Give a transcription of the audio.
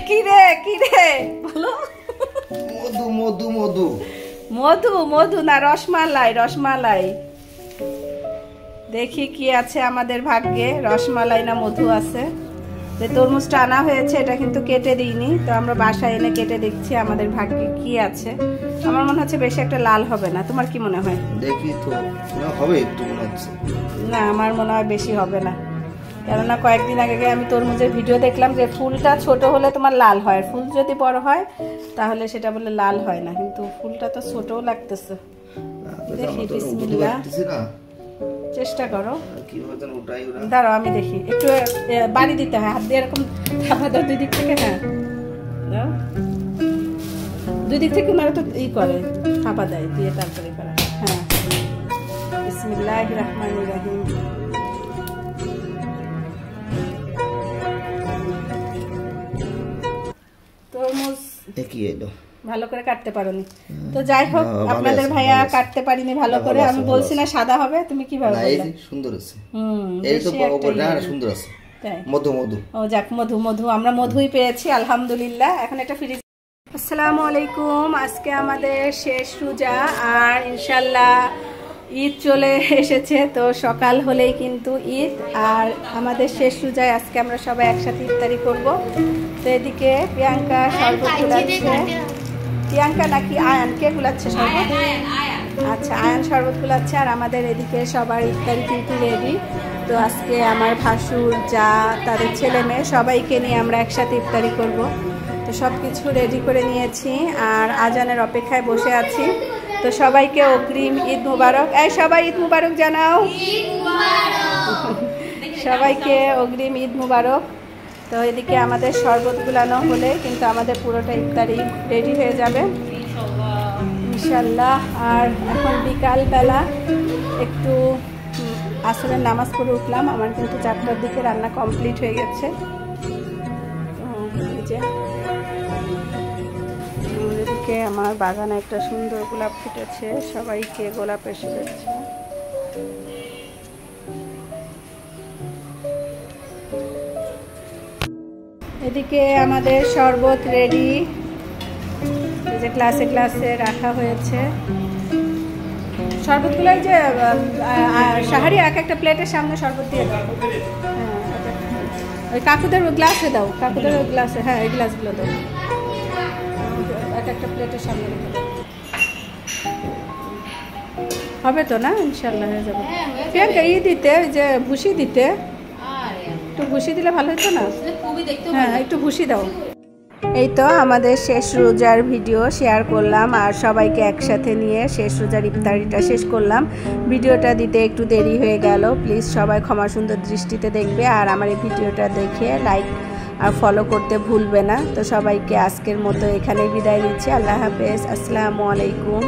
কি রে বলো। মধু মধু মধু মধু মধু না রসমালাই। দেখি কি আছে আমাদের ভাগ্যে, রসমালাই না মধু আছে। যে তরমুজটা আনা হয়েছে এটা কিন্তু কেটে দিইনি, তো আমরা বাসায় এনে কেটে দেখছি আমাদের ভাগ্যে কি আছে। আমার মনে হচ্ছে বেশি একটা লাল হবে না, তোমার কি মনে হয়? দেখি তো, না হবে একটু মনে হচ্ছে। না আমার মনে হয় বেশি হবে না, কেননা কয়েকদিন আগে আমি তরমুজের ভিডিও দেখলাম যে ফুলটা ছোট হলে তোমার লাল হয়, ফুল যদি বড় হয় তাহলে সেটা বলে লাল হয় না, কিন্তু ফুলটা তো ছোটও লাগতেছে। দেখি বিসমিল্লাহ, চেষ্টা করো। দাঁড়াও আমি দেখি, একটু বাড়ি দিতে হয়, হাত দিয়ে এরকম থাপা দাও দুই দিক থেকে। হ্যাঁ দাও, দুই দিক থেকে মারা তো ই করে, থাপা দেয় দিয়ে তারপরে করা। হ্যাঁ বিসমিল্লাহির রহমানির রহিম। তরমুজ দেখি এলো ভালো করে কাটতে পারোনি তো, যাই হোক আপনাদের ভাইয়া কাটতে পারিনি ভালো করে। আমি বলছি না সাদা হবে, তুমি কিভাবে বললে? সুন্দর আছে, এই তো বড় সুন্দর আছে। মধু মধু, ও যাক মধু মধু, আমরা মধুই পেয়েছি আলহামদুলিল্লাহ। এখন এটা ফ্রিজ। আসসালামু আলাইকুম, আজকে আমাদের শেষ রোজা আর ইনশাআল্লাহ ঈদ চলে এসেছে। তো সকাল হলেই কিন্তু ঈদ, আর আমাদের শেষ রোজায় আজকে আমরা সবাই একসাথে ইফতারি করব। তো এদিকে প্রিয়াঙ্কা শরবত গুলাচ্ছে। প্রিয়াঙ্কা নাকি আয়ান, কে গুলাচ্ছে শরবত? আচ্ছা আয়ান শরবত গুলাচ্ছে। আর আমাদের এদিকে সবার ইফতারি কিন্তু রেডি। তো আজকে আমার ভাসুর, যা, তাদের ছেলে মেয়ে সবাইকে নিয়ে আমরা একসাথে ইফতারি করব। তো সব কিছু রেডি করে নিয়েছি আর আজানের অপেক্ষায় বসে আছি। তো সবাইকে অগ্রিম ঈদ মুবারক। এই সবাই ঈদ মুবারক জানাও, সবাইকে অগ্রিম ঈদ মুবারক। তো এদিকে আমাদের শরবত গুলানো হলে কিন্তু আমাদের পুরোটা ইফতারি রেডি হয়ে যাবে ইনশাল্লাহ। আর এখন বিকালবেলা একটু আসরের নামাজ পড়ে উঠলাম, আমার কিন্তু 4টার দিকে রান্না কমপ্লিট হয়ে গেছে। এদিকে আমার বাগানে একটা সুন্দর গোলাপ ফুটেছে, সবাইকে গোলাপ এসে দিচ্ছে। এদিকে আমাদের শরবত রেডি, এই যে গ্লাসে গ্লাসে রাখা হয়েছে শরবতগুলো। যে সাহারি এক একটা প্লেটের সামনে শরবত দিয়ে দাও। হ্যাঁ ওই কাকুদের গ্লাসে দাও, কাকুদের গ্লাসে, হ্যাঁ এই গ্লাসগুলো দাও, এক একটা প্লেটের সামনে রেখে দাও। হবে তো না? ইনশাল্লাহ হয়ে যাবে। প্রিয়াঙ্কা ই দিতে, যে ভুসি দিতে, একটু ভুসি দিলে ভালো হতো না? হ্যাঁ একটু ভুসি দাও। এই তো আমাদের শেষ রোজার ভিডিও শেয়ার করলাম আর সবাইকে একসাথে নিয়ে শেষ রোজার ইফতারিটা শেষ করলাম। ভিডিওটা দিতে একটু দেরি হয়ে গেল, প্লিজ সবাই ক্ষমা সুন্দর দৃষ্টিতে দেখবে। আর আমার এই ভিডিওটা দেখে লাইক আর ফলো করতে ভুলবে না। তো সবাইকে আজকের মতো এখানে বিদায় নিচ্ছি। আল্লাহ হাফেজ, আসসালামু আলাইকুম।